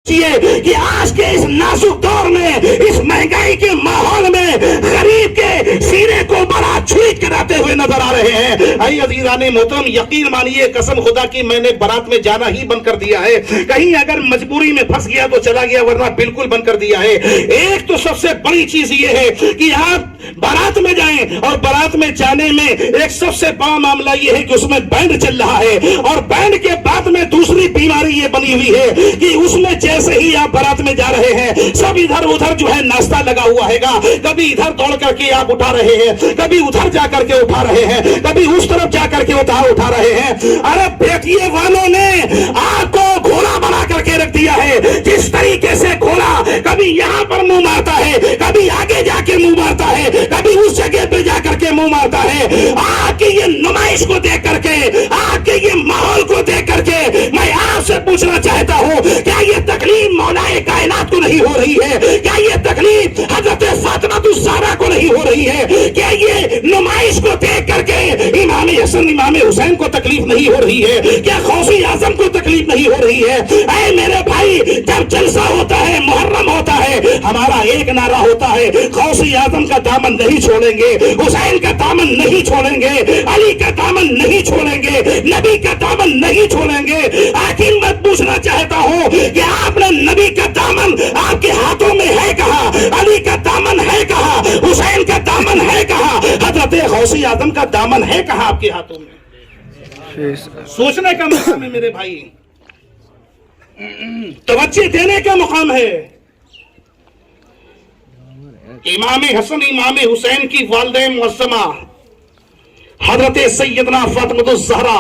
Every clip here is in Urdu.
کہ آج کے اس نازک دور میں، اس مہنگائی کے ماحول میں غریب کے سینے کو بڑا چھری کراتے ہوئے نظر آ رہے ہیں۔ اے عزیزان محترم، یقین مانیے قسم خدا کی میں نے بارات میں جانا ہی بند کر دیا ہے۔ کہیں اگر مجبوری میں پھنس گیا تو چلا گیا، ورنہ بالکل بند کر دیا ہے۔ ایک تو سب سے بڑی چیز یہ ہے کہ آپ بارات میں جائیں، اور بارات میں جانے میں ایک سب سے بڑا معاملہ یہ ہے کہ اس میں بینڈ چل رہا ہے، اور بینڈ کے بعد میں دوسری بیماری یہ بنی ہوئی ہے کہ اس میں جیسے ہی آپ بارات میں جا رہے ہیں سب ادھر ادھر جو ہے ناشتہ لگا ہوا ہے گا، کبھی ادھر دوڑ کر کے آپ اٹھا رہے ہیں، کبھی ادھر جا کر کے اٹھا رہے ہیں، کبھی اس طرف جا کر کے اٹھا رہے ہیں۔ ارے بیٹھیے والوں نے آپ کو گھوڑا بنا کر کے رکھ دیا ہے۔ جس طریقے سے گھوڑا کبھی یہاں پر منہ مارتا ہے، کبھی آگے جا کے منہ مارتا ہے، کبھی اس جگہ پہ جا کر کے منہ مارتا ہے، آپ کی یہ نمائش کو دیکھ کر کے، آپ کے یہ ماحول کو دیکھ کر کے میں آپ سے پوچھنا چاہتا ہوں، کیا یہ تکلیف مولا کائنات کو نہیں ہو رہی ہے؟ کیا یہ تکلیف حضرت فاطمہ الزہرا کو نہیں ہو رہی ہے؟ کیا یہ نمائش کو دیکھ کر کے امام حسن امام حسین کو تکلیف نہیں ہو رہی ہے؟ کیا غوث اعظم کو تکلیف نہیں ہو رہی ہے؟ اے میرے بھائی، جب جلسہ ہوتا ہے، محرم ہوتا ہے، ہمارا ایک نعرہ ہوتا ہے، غوث اعظم کا دامن نہیں چھوڑیں گے، حسین کا دامن نہیں چھوڑیں گے، علی کا دامن نہیں چھوڑیں گے، نبی کا دامن نہیں چھوڑیں گے۔ آخر میں پوچھنا چاہتا ہوں کہ آپ نے نبی کا دامن آپ کے ہاتھوں میں ہے کہاں؟ علی کا دامن ہے کہاں؟ حسین کا دامن ہے کہاں؟ حضرت غوث اعظم کا دامن ہے کہاں آپ کے ہاتھوں میں؟ سوچنے کا مقام ہے میرے بھائی، توجہ دینے کا مقام ہے۔ امام حسن امام حسین کی والدہ معظمہ حضرت سیدنا فاطمہ الزہرا،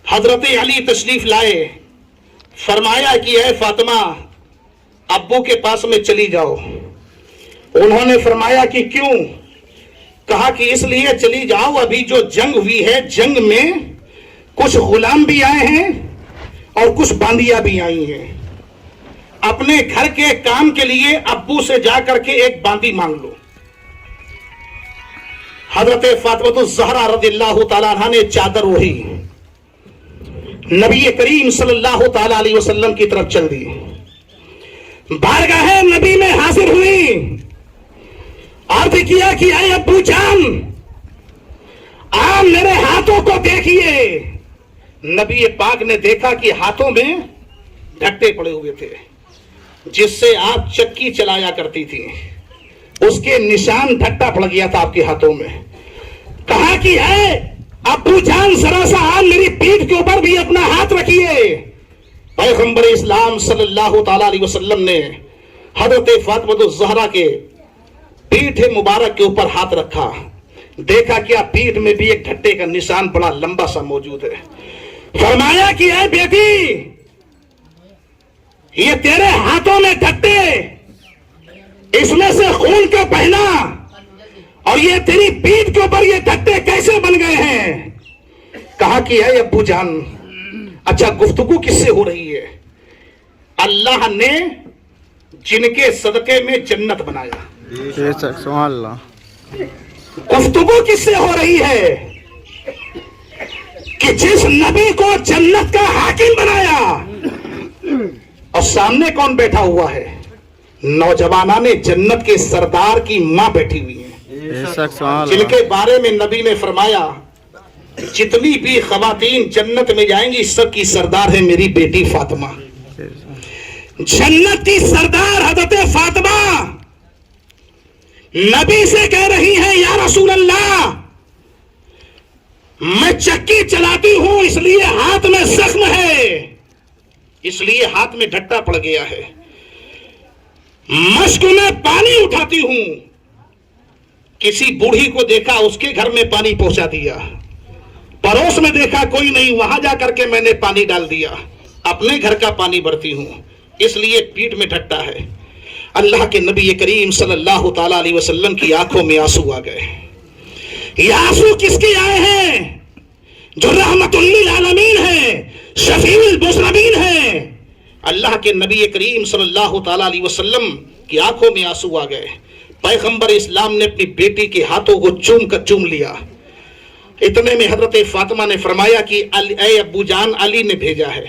حضرت علی تشریف لائے، فرمایا کہ اے فاطمہ ابو کے پاس میں چلی جاؤ۔ انہوں نے فرمایا کہ کیوں؟ کہا کہ اس لیے چلی جاؤ، ابھی جو جنگ ہوئی ہے، جنگ میں کچھ غلام بھی آئے ہیں اور کچھ باندیاں بھی آئی ہیں، اپنے گھر کے کام کے لیے ابو سے جا کر کے ایک باندی مانگ لو۔ حضرت فاطمہ الزہرا رضی اللہ تعالیٰ عنہ نے چادر اوڑھی، نبی کریم صلی اللہ تعالیٰ علیہ وسلم کی طرف چل دی، بارگاہ نبی میں حاضر ہوئی، عرض کیا کہ اے ابو جان آپ میرے ہاتھوں کو دیکھیے۔ نبی پاک نے دیکھا کہ ہاتھوں میں ڈھٹے پڑے ہوئے تھے، جس سے آپ چکی چلایا کرتی تھی، اس کے نشان ڈھٹا پڑ گیا تھا آپ کے ہاتھوں میں۔ کہا کہ اے ابو جان ذرا سا آپ میری پیٹھ کے اوپر بھی اپنا ہاتھ رکھیے۔ پیغمبر اسلام صلی اللہ تعالی علیہ وسلم نے حضرت فاطمہ الزہرا کے پیٹھ مبارک کے اوپر ہاتھ رکھا، دیکھا کیا پیٹھ میں بھی ایک ڈھٹے کا نشان بڑا لمبا سا موجود ہے۔ فرمایا کہ اے بیٹی، یہ تیرے ہاتھوں میں ڈھٹے، اس میں سے خون کا بہنا، اور یہ تیری پیٹھ کے اوپر یہ ڈھٹے کیسے بن گئے ہیں؟ کہا کہ اے ابو جان اچھا گفتگو کس سے ہو رہی ہے؟ اللہ نے جن کے صدقے میں جنت بنایا، سبحان اللہ۔ گفتگو کس سے ہو رہی ہے؟ کہ جس نبی کو جنت کا حاکم بنایا، اور سامنے کون بیٹھا ہوا ہے؟ نوجوانان جنت کے سردار کی ماں بیٹھی ہوئی ہے، جن کے بارے میں نبی نے فرمایا جتنی بھی خواتین جنت میں جائیں گی سب کی سردار ہے میری بیٹی فاطمہ۔ جنت کی سردار حضرت فاطمہ نبی سے کہہ رہی ہیں یا رسول اللہ میں چکی چلاتی ہوں اس لیے ہاتھ میں زخم ہے، اس لیے ہاتھ میں ڈھٹا پڑ گیا ہے، مشک میں پانی اٹھاتی ہوں، کسی بوڑھی کو دیکھا اس کے گھر میں پانی پہنچا دیا، پڑوس میں دیکھا کوئی نہیں وہاں جا کر کے میں نے پانی ڈال دیا، اپنے گھر کا پانی بھرتی ہوں، اس لیے پیٹ میں ڈھٹا ہے۔ اللہ کے نبی کریم صلی اللہ تعالی علیہ وسلم کی آنکھوں میں آنسو آ گئے۔ یہ آنسو کس کے آئے ہیں؟ جو رحمت للعالمین ہے، شفیع المذنبین ہے۔ اللہ کے نبی کریم صلی اللہ تعالی علیہ وسلم کی آنکھوں میں آنسو آ گئے۔ پیغمبر اسلام نے اپنی بیٹی کے ہاتھوں کو چوم لیا۔ اتنے میں حضرت فاطمہ نے فرمایا کہ اے ابو جان علی نے بھیجا ہے۔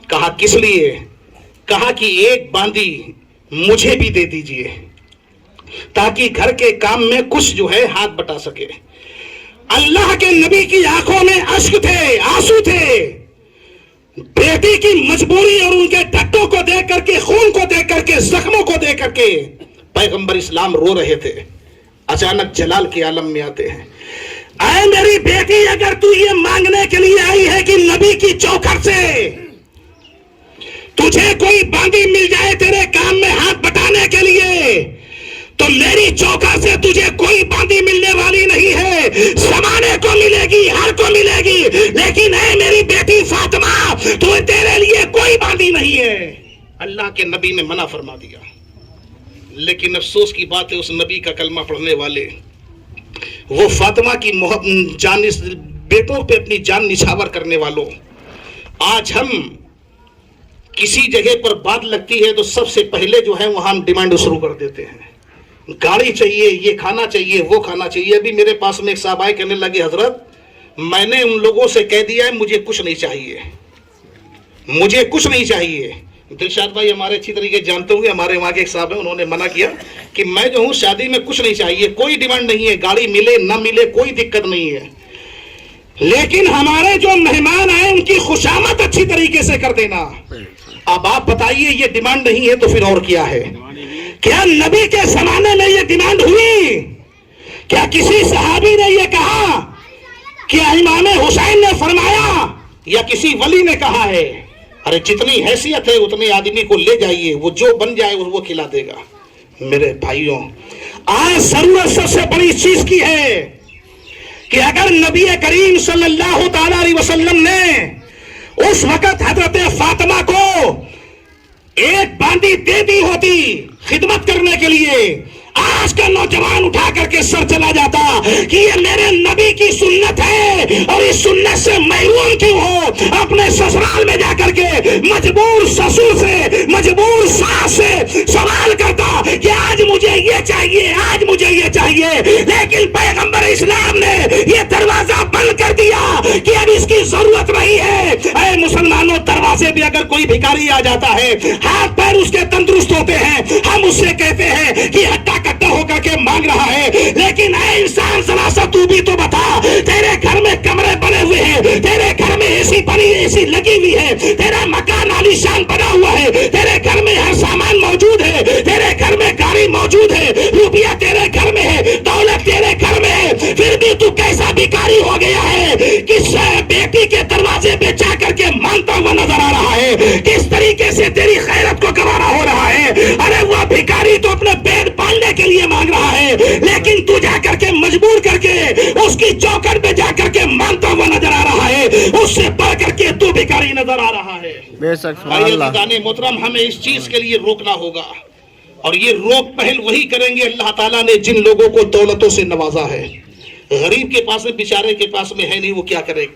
کہا کس لیے؟ کہا کہ ایک باندی مجھے بھی دے دیجئے تاکہ گھر کے کام میں کچھ جو ہے ہاتھ بٹا سکے. اللہ کے نبی کی آنکھوں میں اشک تھے, آنسو تھے, بیٹی کی مجبوری اور ان کے ٹٹوں کو دیکھ کر کے, خون کو دیکھ کر کے, زخموں کو دیکھ کر کے پیغمبر اسلام رو رہے تھے. اچانک جلال کے عالم میں آتے ہیں, اے میری بیٹی, اگر تو یہ مانگنے کے لیے آئی ہے کہ نبی کی چوکھٹ سے تجھے کوئی باندی مل جائے تیرے کام میں ہاتھ بٹانے کے لیے, تو میری چوکھٹ سے تجھے کوئی باندی ملنے والی نہیں ہے. زمانے کو ملے گی, ہر کو ملے گی, لیکن اے میری بیٹی فاطمہ, تو تیرے لیے کوئی باندی نہیں ہے. اللہ کے نبی نے منع فرما دیا. لیکن افسوس کی بات ہے, اس نبی کا کلمہ پڑھنے والے, وہ فاطمہ کی بیٹوں پہ اپنی جان نچھاور کرنے والوں, آج ہم کسی جگہ پر بات لگتی ہے تو سب سے پہلے جو ہے وہاں ہم ڈیمانڈ شروع کر دیتے ہیں. گاڑی چاہیے, یہ کھانا چاہیے, وہ کھانا چاہیے. ابھی میرے پاس میں ایک صاحب آئے, کہنے لگے حضرت میں نے ان لوگوں سے کہہ دیا ہے مجھے کچھ نہیں چاہیے, مجھے کچھ نہیں چاہیے. دلشاد بھائی ہمارے اچھی طریقے جانتے ہوں گے, ہمارے وہاں کے ایک صاحب ہیں, انہوں نے منع کیا کہ میں جو ہوں شادی میں کچھ نہیں چاہیے, کوئی ڈیمانڈ نہیں ہے, گاڑی ملے نہ ملے کوئی دقت نہیں ہے, لیکن ہمارے جو مہمان آئے ان کی خوشامد اچھی طریقے سے کر دینا. اب آپ بتائیے یہ ڈیمانڈ نہیں ہے تو پھر اور کیا ہے؟ کیا نبی کے زمانے میں یہ ڈیمانڈ ہوئی؟ کیا کسی صحابی نے یہ کہا؟ کیا امام حسین نے فرمایا یا کسی ولی نے کہا ہے؟ ارے جتنی حیثیت ہے اتنے آدمی کو لے جائیے, وہ جو بن جائے وہ کھلا دے گا. میرے بھائیوں, آج ضرورت سب سے بڑی چیز کی ہے کہ اگر نبی کریم صلی اللہ تعالی علیہ وسلم نے اس وقت حضرت فاطمہ کو ایک باندی دے دی ہوتی خدمت کرنے کے لیے, آج کا نوجوان اٹھا کر کے سر چلا جاتا کہ یہ میرے نبی کی سنت ہے اور اس سنت سے محروم کیوں ہو. اپنے سسرال میں جا کر کے مجبور سسر سے, مجبور ساس سے سوال کرتا کہ آج مجھے یہ چاہیے, آج مجھے یہ چاہیے. لیکن پیغمبر اسلام نے یہ دروازہ بند کر دیا کہ اب اس کی ضرورت نہیں ہے. اے مسلمانوں, دروازے بھی اگر کوئی بھکاری آ جاتا ہے, ہاتھ پیر اس کے تندرست ہوتے ہیں, ہم اس سے کہتے ہیں کہ ہٹا کٹا ہو کر کے مانگ رہا ہے, لیکن اے انسان ذرا سا تو بھی تو بتا, تیرے گھر میں کمرے بنے ہوئے ہیں, تیرے گھر میں اے سی لگی ہوئی ہے, تیرا مکان عالیشان بنا ہوا ہے, تیرے گھر میں ہر سامان موجود ہے, تیرے گھر میں گاڑی موجود ہے, روپیہ تیرے گھر میں ہے, دولت تیرے گھر میں ہے, پھر بھی تو کیسا بھکاری ہو گیا ہے, کس بیٹی کے دروازے پہ جا کر کے مانگتا ہوا نظر آ رہا ہے, کس طریقے سے تیری خیرت کو گوارا ہو رہا ہے. ارے وہ بھکاری تو اپنے پیٹ پالنے کے لیے مانگ رہا ہے, لیکن تو جا کر کے مجبور کر کے اس کی چوکٹ پہ جا کر کے مانگتا ہوا نظر آ رہا ہے, اس سے بڑھ کر کے تو بھکاری نظر آ رہا ہے. بے شک سبحان اللہ. عزیزان محترم, ہمیں اس چیز کے لیے روکنا ہوگا, اور یہ روک پہل وہی کریں گے اللہ تعالیٰ نے جن لوگوں کو دولتوں سے نوازا ہے. غریب کے پاس میں, بیچارے کے پاس میں ہے نہیں, وہ کیا کرے.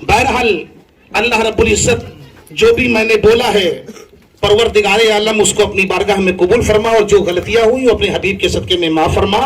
بہرحال اللہ رب العزت جو بھی میں نے بولا ہے پروردگار عالم اس کو اپنی بارگاہ میں قبول فرما, اور جو غلطیاں ہوئی اپنے حبیب کے صدقے میں معاف فرما.